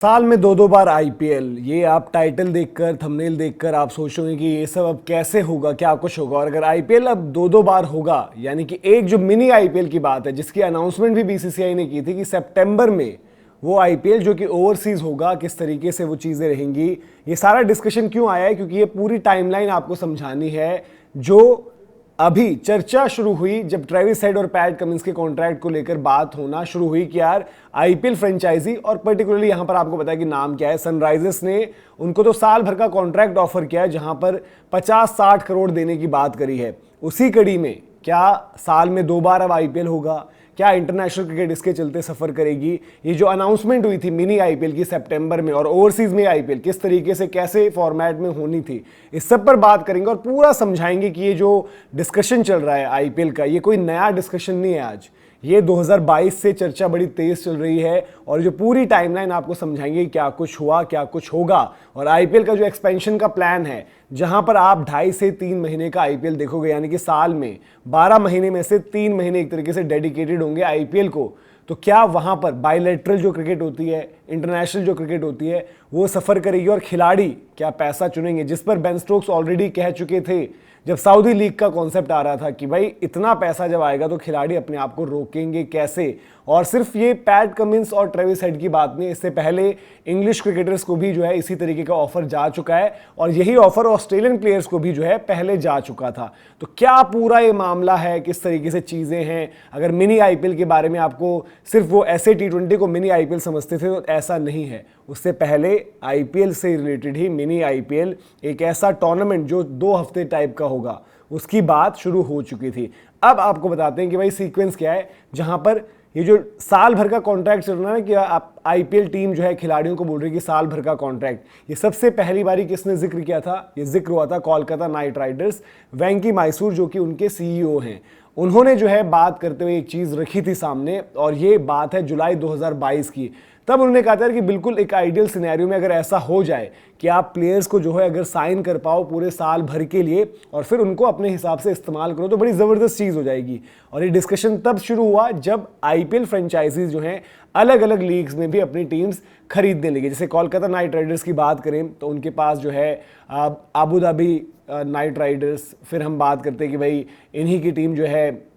साल में दो दो बार आईपीएल, ये आप टाइटल देखकर थंबनेल देखकर आप सोचोगे कि ये सब अब कैसे होगा, क्या कुछ होगा। और अगर आईपीएल अब दो दो बार होगा, यानी कि एक जो मिनी आईपीएल की बात है जिसकी अनाउंसमेंट भी बीसीसीआई ने की थी कि सितंबर में वो आईपीएल जो कि ओवरसीज होगा, किस तरीके से वो चीज़ें रहेंगी। ये सारा डिस्कशन क्यों आया है, क्योंकि ये पूरी टाइमलाइन आपको समझानी है। जो अभी चर्चा शुरू हुई जब ट्रेविस हेड और पैट कमिंस के कॉन्ट्रैक्ट को लेकर बात होना शुरू हुई कि यार आईपीएल फ्रेंचाइजी, और पर्टिकुलरली यहां पर आपको पता है कि नाम क्या है, सनराइजर्स ने उनको तो साल भर का कॉन्ट्रैक्ट ऑफर किया है जहां पर 50-60 करोड़ देने की बात करी है। उसी कड़ी में क्या साल में दो बार अब आईपीएल होगा, क्या इंटरनेशनल क्रिकेट इसके चलते सफर करेगी। ये जो अनाउंसमेंट हुई थी मिनी आईपीएल की सितंबर में, और ओवरसीज में आईपीएल किस तरीके से कैसे फॉर्मेट में होनी थी, इस सब पर बात करेंगे और पूरा समझाएंगे कि ये जो डिस्कशन चल रहा है आईपीएल का, ये कोई नया डिस्कशन नहीं है। आज ये 2022 से चर्चा बड़ी तेज चल रही है और जो पूरी टाइमलाइन आपको समझाएंगे क्या कुछ हुआ, क्या कुछ होगा। और आईपीएल का जो एक्सपेंशन का प्लान है, जहां पर आप 2.5 से 3 महीने का आईपीएल देखोगे, यानी कि साल में 12 महीने में से 3 महीने एक तरीके से डेडिकेटेड होंगे आईपीएल को। तो क्या वहां पर बायलैटरल जो क्रिकेट होती है, इंटरनेशनल जो क्रिकेट होती है, वो सफर करेगी और खिलाड़ी क्या पैसा चुनेंगे, जिस पर बेन स्टोक्स ऑलरेडी कह चुके थे जब सऊदी लीग का कॉन्सेप्ट आ रहा था कि भाई इतना पैसा जब आएगा तो खिलाड़ी अपने आप को रोकेंगे कैसे। और सिर्फ ये पैट कमिंस और ट्रेविस हेड की बात नहीं, इससे पहले इंग्लिश क्रिकेटर्स को भी जो है इसी तरीके का ऑफर जा चुका है और यही ऑफर ऑस्ट्रेलियन प्लेयर्स को भी जो है पहले जा चुका था। तो क्या पूरा ये मामला है, किस तरीके से चीजें हैं। अगर मिनी आईपीएल के बारे में आपको सिर्फ वो ऐसे टी20 को मिनी आईपीएल समझते थे तो ऐसा नहीं है। उससे पहले आईपीएल से रिलेटेड ही मिनी आईपीएल, एक ऐसा टूर्नामेंट जो 2 हफ्ते टाइप का होगा, उसकी बात शुरू हो चुकी थी। अब आपको बताते हैं कि भाई सीक्वेंस क्या है, जहां पर ये जो साल भर का कॉन्ट्रैक्ट चल रहा है कि आप आईपीएल टीम जो है खिलाड़ियों को बोल रही है कि साल भर का कॉन्ट्रैक्ट, ये सबसे पहली बारी किसने जिक्र किया था, ये जिक्र हुआ था कोलकाता नाइट राइडर्स, वेंकी मैसूर जो कि उनके सीईओ हैं। उन्होंने जो है बात करते हुए एक चीज रखी थी सामने, और ये बात है जुलाई 2022 की। तब उन्होंने कहा था कि बिल्कुल एक आइडियल सिनेरियो में अगर ऐसा हो जाए कि आप प्लेयर्स को जो है अगर साइन कर पाओ पूरे साल भर के लिए और फिर उनको अपने हिसाब से इस्तेमाल करो, तो बड़ी ज़बरदस्त चीज़ हो जाएगी। और ये डिस्कशन तब शुरू हुआ जब आईपीएल फ्रेंचाइजीज जो हैं अलग अलग लीग्स में भी अपनी टीम्स खरीदने लगी। जैसे कोलकाता नाइट राइडर्स की बात करें तो उनके पास जो है आबू धाबी नाइट राइडर्स, फिर हम बात करते हैं कि भाई इन्हीं की टीम जो है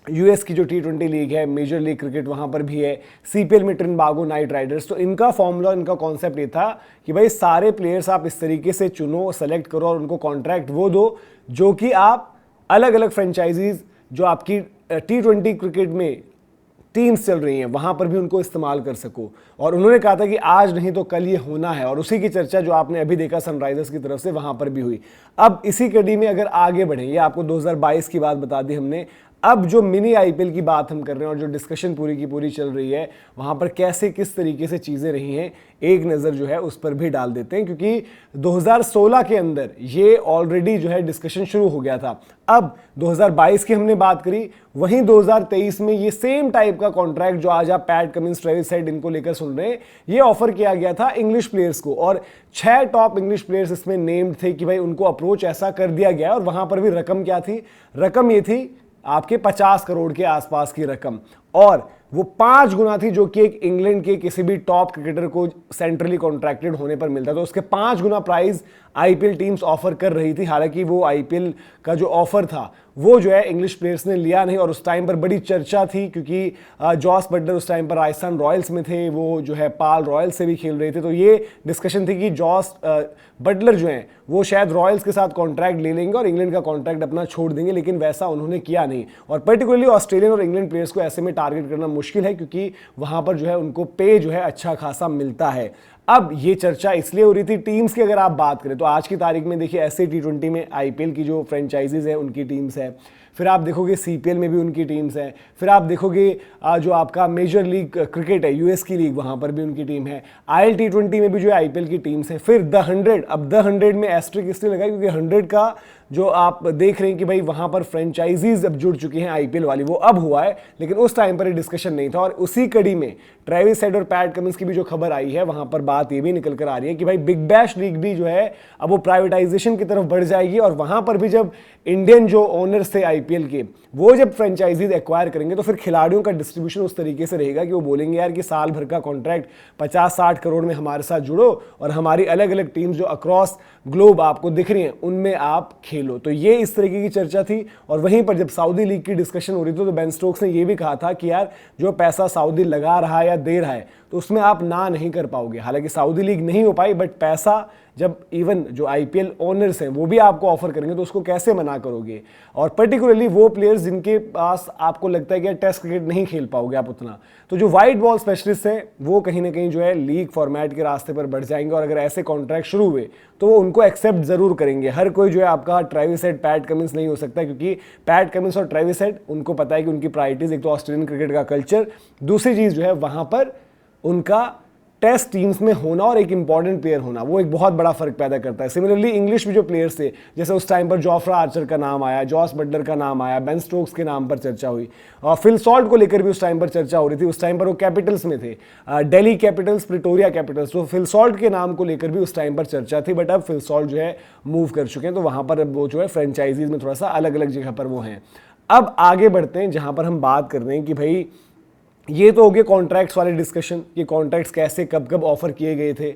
यूएस की जो टी20 लीग है, मेजर लीग क्रिकेट, वहाँ पर भी है। सीपीएल में ट्रिनबागो नाइट राइडर्स। तो इनका फॉर्मूला, इनका कॉन्सेप्ट ये था कि भाई सारे प्लेयर्स आप इस तरीके से चुनो, सेलेक्ट करो और उनको कॉन्ट्रैक्ट वो दो जो कि आप अलग अलग फ्रेंचाइजीज जो आपकी टी20 क्रिकेट में टीम्स चल रही हैं वहां पर भी उनको इस्तेमाल कर सको। और उन्होंने कहा था कि आज नहीं तो कल ये होना है, और उसी की चर्चा जो आपने अभी देखा सनराइजर्स की तरफ से वहां पर भी हुई। अब इसी कड़ी में अगर आगे बढ़े, ये आपको 2022 की बात बता दी हमने, अब जो मिनी आईपीएल की बात हम कर रहे हैं और जो डिस्कशन पूरी की पूरी चल रही है वहां पर कैसे किस तरीके से चीजें रही हैं, एक नजर जो है उस पर भी डाल देते हैं। क्योंकि 2016 के अंदर ये ऑलरेडी जो है डिस्कशन शुरू हो गया था। अब 2022 की हमने बात करी, वहीं 2023 में ये सेम टाइप का कॉन्ट्रैक्ट जो आज आप पैट कमिंस, ट्रेविस हेड इनको लेकर सुन रहे हैं, ये ऑफर किया गया था इंग्लिश प्लेयर्स को। और 6 टॉप इंग्लिश प्लेयर्स इसमें नेम्ड थे कि भाई उनको अप्रोच ऐसा कर दिया गया। और वहां पर भी रकम क्या थी, रकम ये थी आपके 50 करोड़ के आसपास की रकम, और वो 5 गुना थी जो कि एक इंग्लैंड के किसी भी टॉप क्रिकेटर को सेंट्रली कॉन्ट्रैक्टेड होने पर मिलता। तो उसके 5 गुना प्राइस आईपीएल टीम्स ऑफर कर रही थी। हालांकि वो आईपीएल का जो ऑफर था वो जो है इंग्लिश प्लेयर्स ने लिया नहीं, और उस टाइम पर बड़ी चर्चा थी क्योंकि जॉस बटलर उस टाइम पर राजस्थान रॉयल्स में थे, वो जो है पाल रॉयल्स से भी खेल रहे थे। तो ये डिस्कशन थी कि जॉस बटलर जो हैं वो शायद रॉयल्स के साथ कॉन्ट्रैक्ट ले लेंगे और इंग्लैंड का कॉन्ट्रैक्ट अपना छोड़ देंगे, लेकिन वैसा उन्होंने किया नहीं। और पर्टिकुलरली ऑस्ट्रेलियन और इंग्लैंड प्लेयर्स को ऐसे में टारगेट करना मुश्किल है क्योंकि वहां पर जो है उनको पे जो है अच्छा खासा मिलता है। अब ये चर्चा इसलिए हो रही थी टीम्स की अगर आप बात करें तो आज की तारीख में देखिए ऐसे टी20 में आईपीएल की जो फ्रेंचाइजीज है उनकी टीम्स है, फिर आप देखोगे सीपीएल में भी उनकी टीम्स हैं, फिर आप देखोगे जो आपका मेजर लीग क्रिकेट है यूएस की लीग, वहां पर भी उनकी टीम है। आईएल टी20 में भी जो है आईपीएल की टीम्स है। फिर द 100, अब द 100 में एस्ट्रिक इसलिए लगा क्योंकि 100 का जो आप देख रहे हैं कि भाई वहां पर फ्रेंचाइजीज अब जुड़ चुकी हैं आईपीएल वाली, वो अब हुआ है, लेकिन उस टाइम पर ये डिस्कशन नहीं था। और उसी कड़ी में ट्रेविस हेड और पैट कमिंस की भी जो खबर आई है वहां पर बात ये भी निकल कर आ रही है कि भाई बिग बैश लीग भी जो है अब वो प्राइवेटाइजेशन की तरफ बढ़ जाएगी, और वहां पर भी जब इंडियन जो ओनर्स थे आईपीएल आईपीएल के, वो जब फ्रेंचाइजीज एक्वायर करेंगे तो फिर खिलाड़ियों का डिस्ट्रीब्यूशन उस तरीके से रहेगा कि वो बोलेंगे यार कि साल भर का कॉन्ट्रैक्ट 50-60 करोड़ में हमारे साथ जुड़ो और हमारी अलग अलग टीम्स जो अक्रॉस ग्लोब आपको दिख रही हैं उनमें आप खेलो। तो ये इस तरीके की चर्चा थी। और वहीं पर जब सऊदी लीग की डिस्कशन हो रही थी तो बेन स्टोक्स ने ये भी कहा था कि यार जो पैसा सऊदी लगा रहा है या दे रहा है तो उसमें आप ना नहीं कर पाओगे। हालांकि सऊदी लीग नहीं हो पाई, बट पैसा जब इवन जो आईपीएल ओनर्स हैं वो भी आपको ऑफर करेंगे तो उसको कैसे मना करोगे। और पर्टिकुलरली वो प्लेयर्स जिनके पास आपको लगता है कि टेस्ट क्रिकेट नहीं खेल पाओगे आप उतना, तो जो वाइट बॉल स्पेशलिस्ट हैं वो कहीं ना कहीं जो है लीग फॉर्मेट के रास्ते पर बढ़ जाएंगे। और अगर ऐसे कॉन्ट्रैक्ट शुरू हुए तो वो उनको एक्सेप्ट जरूर करेंगे। हर कोई जो है आपका ट्रेविस हेड, पैट कमिंस नहीं हो सकता, क्योंकि पैट कमिंस और ट्रेविस हेड उनको पता है कि उनकी प्रायोरिटीज एक तो ऑस्ट्रेलियन क्रिकेट का कल्चर, दूसरी चीज जो है वहां पर उनका टेस्ट टीम्स में होना और एक इंपॉर्टेंट प्लेयर होना, वो एक बहुत बड़ा फर्क पैदा करता है। सिमिलरली इंग्लिश में जो प्लेयर्स थे, जैसे उस टाइम पर जोफ्रा आर्चर का नाम आया, जॉस बटलर का नाम आया, बेन स्टोक्स के नाम पर चर्चा हुई, और फिल सॉल्ट को लेकर भी उस टाइम पर चर्चा हो रही थी। उस टाइम पर वो कैपिटल्स में थे, दिल्ली कैपिटल्स, प्रिटोरिया कैपिटल्स, तो फिल सॉल्ट के नाम को लेकर भी उस टाइम पर चर्चा थी। बट अब फिल सॉल्ट जो है मूव कर चुके हैं, तो वहां पर अब वो जो है फ्रेंचाइजीज में थोड़ा सा अलग अलग जगह पर वो हैं। अब आगे बढ़ते हैं जहां पर हम बात कर रहे हैं कि भाई ये तो हो गए कॉन्ट्रैक्ट्स वाले डिस्कशन, कि कॉन्ट्रैक्ट्स कैसे कब कब ऑफर किए गए थे।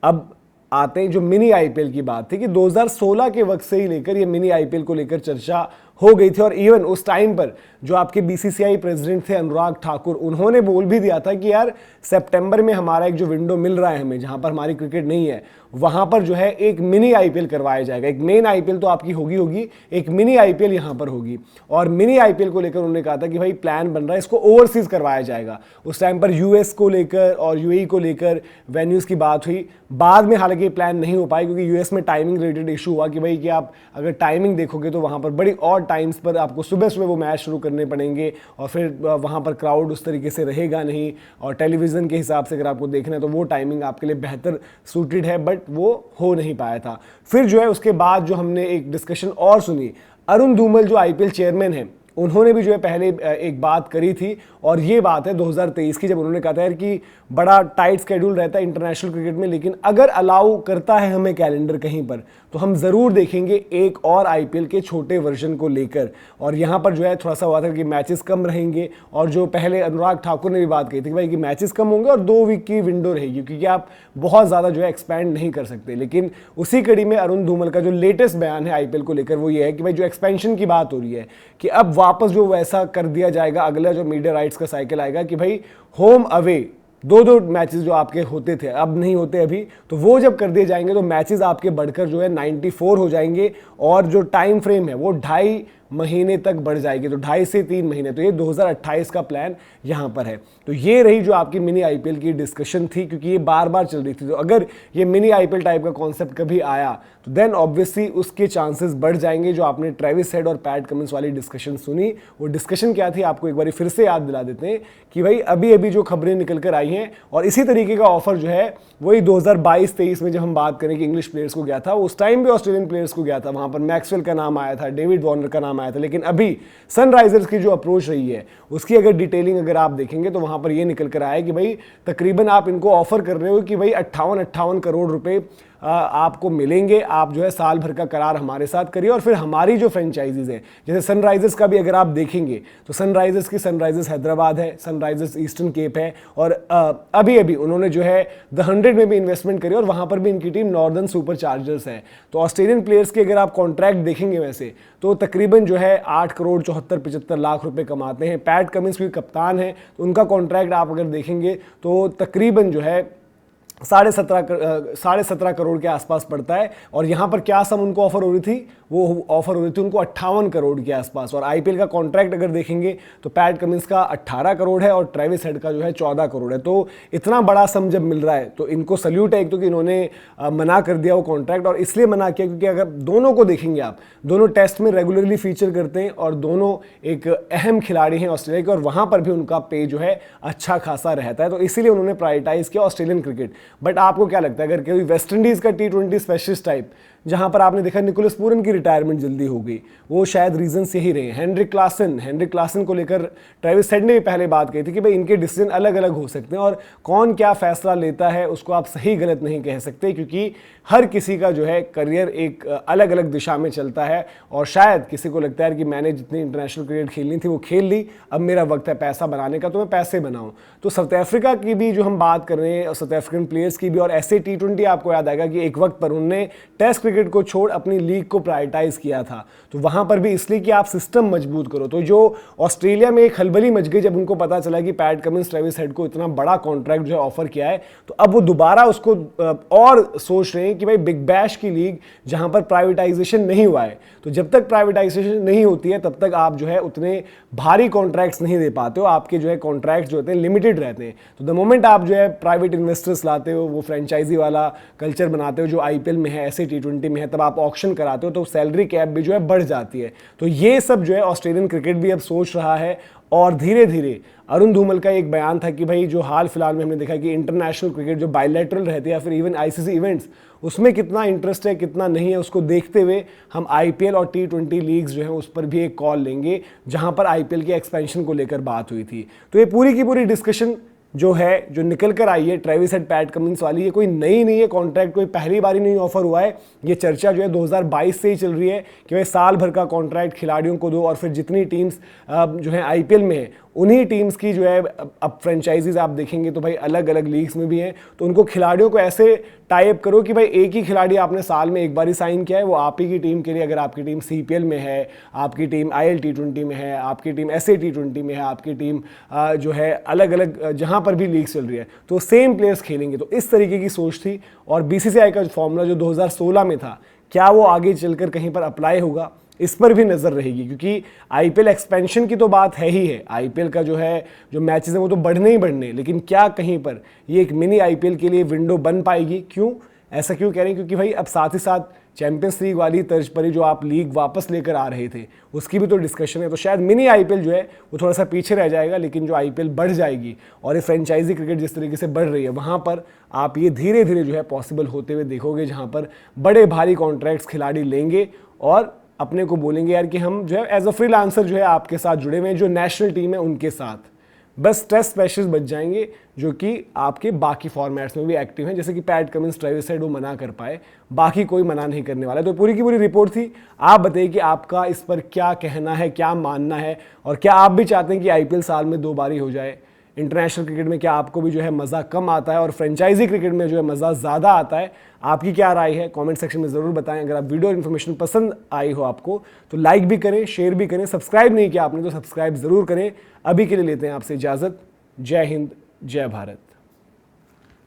अब आते हैं जो मिनी आईपीएल की बात थी कि 2016 के वक्त से ही लेकर ये मिनी आईपीएल को लेकर चर्चा हो गई थी। और इवन उस टाइम पर जो आपके बीसीसीआई प्रेसिडेंट थे अनुराग ठाकुर, उन्होंने बोल भी दिया था कि यार सितंबर में हमारा एक जो विंडो मिल रहा है हमें, जहां पर हमारी क्रिकेट नहीं है, वहां पर जो है एक मिनी आईपीएल करवाया जाएगा। एक मेन आईपीएल तो आपकी होगी, एक मिनी आईपीएल यहां पर होगी। और मिनी आईपीएल को लेकर उन्होंने कहा था कि भाई प्लान बन रहा है, इसको ओवरसीज करवाया जाएगा। उस टाइम पर यूएस को लेकर और यूएई को लेकर वेन्यूज की बात हुई। बाद में हालांकि प्लान नहीं हो पाई, क्योंकि यूएस में टाइमिंग रिलेटेड इशू हुआ कि भाई कि आप अगर टाइमिंग देखोगे तो वहां पर बड़ी और टाइम्स पर आपको सुबह सुबह वो मैच शुरू करने पड़ेंगे, और फिर वहां पर क्राउड उस तरीके से रहेगा नहीं, और टेलीविजन के हिसाब से अगर आपको देखना है तो वो टाइमिंग आपके लिए बेहतर सूटेड है, बट वो हो नहीं पाया था। फिर जो है उसके बाद जो हमने एक डिस्कशन और सुनी, अरुण धूमल जो आईपीएल चेयरमैन है, उन्होंने भी जो है पहले एक बात करी थी, और ये बात है 2023 की, जब उन्होंने कहा था यार कि बड़ा टाइट स्केड्यूल रहता है इंटरनेशनल क्रिकेट में, लेकिन अगर अलाउ करता है हमें कैलेंडर कहीं पर तो हम ज़रूर देखेंगे एक और आईपीएल के छोटे वर्जन को लेकर। और यहाँ पर जो है थोड़ा सा हुआ था कि मैचेस कम रहेंगे, और जो पहले अनुराग ठाकुर ने भी बात कही थी कि भाई कि मैचेस कम होंगे और 2 वीक की विंडो रहेगी, क्योंकि आप बहुत ज़्यादा जो है एक्सपैंड नहीं कर सकते। लेकिन उसी कड़ी में अरुण धूमल का जो लेटेस्ट बयान है आईपीएल को लेकर वो ये है कि भाई जो एक्सपेंशन की बात हो रही है कि अब वापस जो वैसा कर दिया जाएगा, अगला जो मीडिया राइट्स का साइकिल आएगा कि भाई होम अवे 2-2 मैचेस जो आपके होते थे अब नहीं होते अभी, तो वो जब कर दिए जाएंगे तो मैचेस आपके बढ़कर जो है 94 हो जाएंगे, और जो टाइम फ्रेम है वो 2.5 महीने तक बढ़ जाएगी, तो 2.5 से 3 महीने। तो ये 2028 का प्लान यहाँ पर है। तो ये रही जो आपकी मिनी आईपीएल की डिस्कशन थी, क्योंकि ये बार बार चल रही थी। तो अगर ये मिनी आईपीएल टाइप का कॉन्सेप्ट कभी आया तो देन ऑब्वियसली उसके चांसेस बढ़ जाएंगे। जो आपने ट्रेविस हेड और पैट कमिंस वाली डिस्कशन सुनी, वो डिस्कशन क्या थी आपको एक बार फिर से याद दिला देते हैं कि भाई अभी अभी जो खबरें निकल कर आई हैं, और इसी तरीके का ऑफर जो है वही 2022-23 में जब हम बात करें कि इंग्लिश प्लेयर्स को गया था, उस टाइम भी ऑस्ट्रेलियन प्लेयर्स को गया था, वहां पर मैक्सवेल का नाम आया था, डेविड वार्नर का नाम आया था। लेकिन अभी सनराइजर्स की जो अप्रोच रही है उसकी अगर डिटेलिंग अगर आप देखेंगे तो वहां पर ये निकल कर आया कि भाई तकरीबन आप इनको ऑफर कर रहे हो कि भाई 58 करोड़ रुपए आपको मिलेंगे, आप जो है साल भर का करार हमारे साथ करिए, और फिर हमारी जो फ्रेंचाइजीज है, जैसे सनराइजर्स का भी अगर आप देखेंगे तो सनराइजर्स की सनराइजर्स हैदराबाद है, सनराइजर्स ईस्टर्न केप है, और अभी अभी उन्होंने जो है द 100 में भी इन्वेस्टमेंट करी, और वहां पर भी इनकी टीम नॉर्दर्न सुपर चार्जर्स है। तो ऑस्ट्रेलियन प्लेयर्स के अगर आप कॉन्ट्रैक्ट देखेंगे वैसे तो तकरीबन जो है 8 करोड़ 74-75 लाख रुपए कमाते हैं। पैट कमिंस भी कप्तान है, तो उनका कॉन्ट्रैक्ट आप अगर देखेंगे तो तकरीबन जो है 17.5 करोड़ के आसपास पड़ता है। और यहाँ पर क्या सम उनको ऑफर हो रही थी, वो ऑफर हो रही थी उनको 58 करोड़ के आसपास। और आईपीएल का कॉन्ट्रैक्ट अगर देखेंगे तो पैट कमिंस का 18 करोड़ है और ट्रेविस हेड का जो है 14 करोड़ है। तो इतना बड़ा सम जब मिल रहा है तो इनको सल्यूट है एक तो कि इन्होंने मना कर दिया वो कॉन्ट्रैक्ट, और इसलिए मना किया क्योंकि अगर दोनों को देखेंगे आप, दोनों टेस्ट में रेगुलरली फीचर करते हैं और दोनों एक अहम खिलाड़ी हैं ऑस्ट्रेलिया के, और वहां पर भी उनका पे जो है अच्छा खासा रहता है। तो इसीलिए उन्होंने प्रायोरिटाइज किया ऑस्ट्रेलियन क्रिकेट। बट आपको क्या लगता है अगर कोई वेस्ट इंडीज का T20 स्पेशलिस्ट टाइप जहां पर आपने देखा निकोलस पूरन की रिटायरमेंट जल्दी हो गई, वो शायद रीजंस यही रहे। हेनरिक क्लासन को लेकर ट्रेविस हेड ने भी पहले बात कही थी कि भाई इनके डिसीजन अलग अलग हो सकते हैं और कौन क्या फैसला लेता है उसको आप सही गलत नहीं कह सकते, क्योंकि हर किसी का जो है करियर एक अलग अलग दिशा में चलता है। और शायद किसी को लगता है कि मैंने जितनी इंटरनेशनल क्रिकेट खेलनी थी वो खेल ली, अब मेरा वक्त है पैसा बनाने का, तो मैं पैसे बनाऊं। तो साउथ अफ्रीका की भी जो हम बात कर रहे हैं, साउथ अफ्रीकन प्लेयर्स की भी, और ऐसे T20 आपको याद आएगा कि एक वक्त पर उन्होंने टेस्ट क्रिकेट को छोड़ अपनी लीग को प्रायोरिटाइज किया था। तो वहां पर भी इसलिए कि आप सिस्टम मजबूत करो। तो जो ऑस्ट्रेलिया में एक हलबली मच गई जब उनको पता चला कि पैट कमिंस ट्रेविस हेड को इतना बड़ा कॉन्ट्रैक्ट जो है ऑफर किया है, तो अब वो दोबारा उसको और सोच रहे हैं कि भाई बिग बैश की लीग जहां पर प्राइवेटाइजेशन नहीं हुआ है, तो जब तक प्राइवेटाइजेशन नहीं होती है तब तक आप जो है उतने भारी कॉन्ट्रैक्ट्स नहीं दे पाते हो, आपके जो है कॉन्ट्रैक्ट्स जो होते हैं लिमिटेड रहते हैं। तो द मोमेंट आप जो है प्राइवेट इन्वेस्टर्स लाते हो, वो फ्रेंचाइजी वाला कल्चर बनाते हो जो IPL में है, ऐसे T20 में है, तब आप ऑक्शन कराते हो तो सैलरी कैप भी जो है बढ़ जाती है। तो ये सब जो है ऑस्ट्रेलियन क्रिकेट भी अब सोच रहा है। और धीरे धीरे अरुण धूमल का एक बयान था कि भाई जो हाल फिलहाल में हमने देखा कि इंटरनेशनल क्रिकेट जो बायलैटरल रहती है या फिर इवन ICC इवेंट्स, उसमें कितना इंटरेस्ट है कितना नहीं है, उसको देखते हुए हम IPL और T20 लीग्स जो है उस पर भी एक कॉल लेंगे, जहां पर IPL के एक्सपेंशन को लेकर बात हुई थी। तो ये पूरी की पूरी डिस्कशन जो है जो निकल कर आई है ट्रेविस हेड पैट कमिंस वाली, ये कोई नई नहीं है, कॉन्ट्रैक्ट कोई पहली बार ही नहीं ऑफर हुआ है। ये चर्चा जो है 2022 से ही चल रही है कि भाई साल भर का कॉन्ट्रैक्ट खिलाड़ियों को दो, और फिर जितनी टीम्स जो है IPL में है उन्हीं टीम्स की जो है अब फ्रेंचाइजीज आप देखेंगे तो भाई अलग अलग लीग्स में भी हैं, तो उनको खिलाड़ियों को ऐसे टाइप करो कि भाई एक ही खिलाड़ी आपने साल में एक बार ही साइन किया है, वो आप ही की टीम के लिए, अगर आपकी टीम CPL में है, आपकी टीम IL T20 में है, आपकी टीम SA T20 में है, आपकी टीम जो है अलग अलग जहां पर भी लीग चल रही है, तो सेम प्लेयर्स खेलेंगे। तो इस तरीके की सोच थी। और BCCI का फॉर्मूला जो 2016 में था, क्या वो आगे चलकर कहीं पर अप्लाई होगा, इस पर भी नजर रहेगी, क्योंकि IPL एक्सपेंशन की तो बात है ही है। IPL का जो है जो मैचेस हैं वो तो बढ़ने ही बढ़ने, लेकिन क्या कहीं पर ये एक मिनी IPL के लिए विंडो बन पाएगी? क्यों ऐसा क्यों कह रहे हैं? क्योंकि भाई अब साथ ही साथ चैंपियंस लीग वाली तर्ज पर ही जो आप लीग वापस लेकर आ रहे थे उसकी भी तो डिस्कशन है। तो शायद मिनी IPL जो है वो थोड़ा सा पीछे रह जाएगा, लेकिन जो IPL बढ़ जाएगी और ये फ्रेंचाइजी क्रिकेट जिस तरीके से बढ़ रही है, वहाँ पर आप ये धीरे धीरे जो है पॉसिबल होते हुए देखोगे, जहाँ पर बड़े भारी कॉन्ट्रैक्ट्स खिलाड़ी लेंगे और अपने को बोलेंगे यार कि हम जो है एज अ फ्रीलांसर जो है आपके साथ जुड़े हुए हैं, जो नेशनल टीम है उनके साथ। बस टेस्ट स्पेशलिस्ट बच जाएंगे जो कि आपके बाकी फॉर्मेट्स में भी एक्टिव हैं, जैसे कि पैट कमिंस ट्रेविस हेड वो मना कर पाए, बाकी कोई मना नहीं करने वाला है। तो पूरी की पूरी रिपोर्ट थी। आप बताइए कि आपका इस पर क्या कहना है, क्या मानना है, और क्या आप भी चाहते हैं कि IPL साल में 2 बार ही हो जाए? इंटरनेशनल क्रिकेट में क्या आपको भी जो है मज़ा कम आता है और फ्रेंचाइजी क्रिकेट में जो है मज़ा ज़्यादा आता है? आपकी क्या राय है कमेंट सेक्शन में ज़रूर बताएं। अगर आप वीडियो इन्फॉर्मेशन पसंद आई हो आपको तो लाइक भी करें, शेयर भी करें, सब्सक्राइब नहीं किया आपने तो सब्सक्राइब ज़रूर करें। अभी के लिए लेते हैं आपसे इजाज़त। जय हिंद, जय भारत।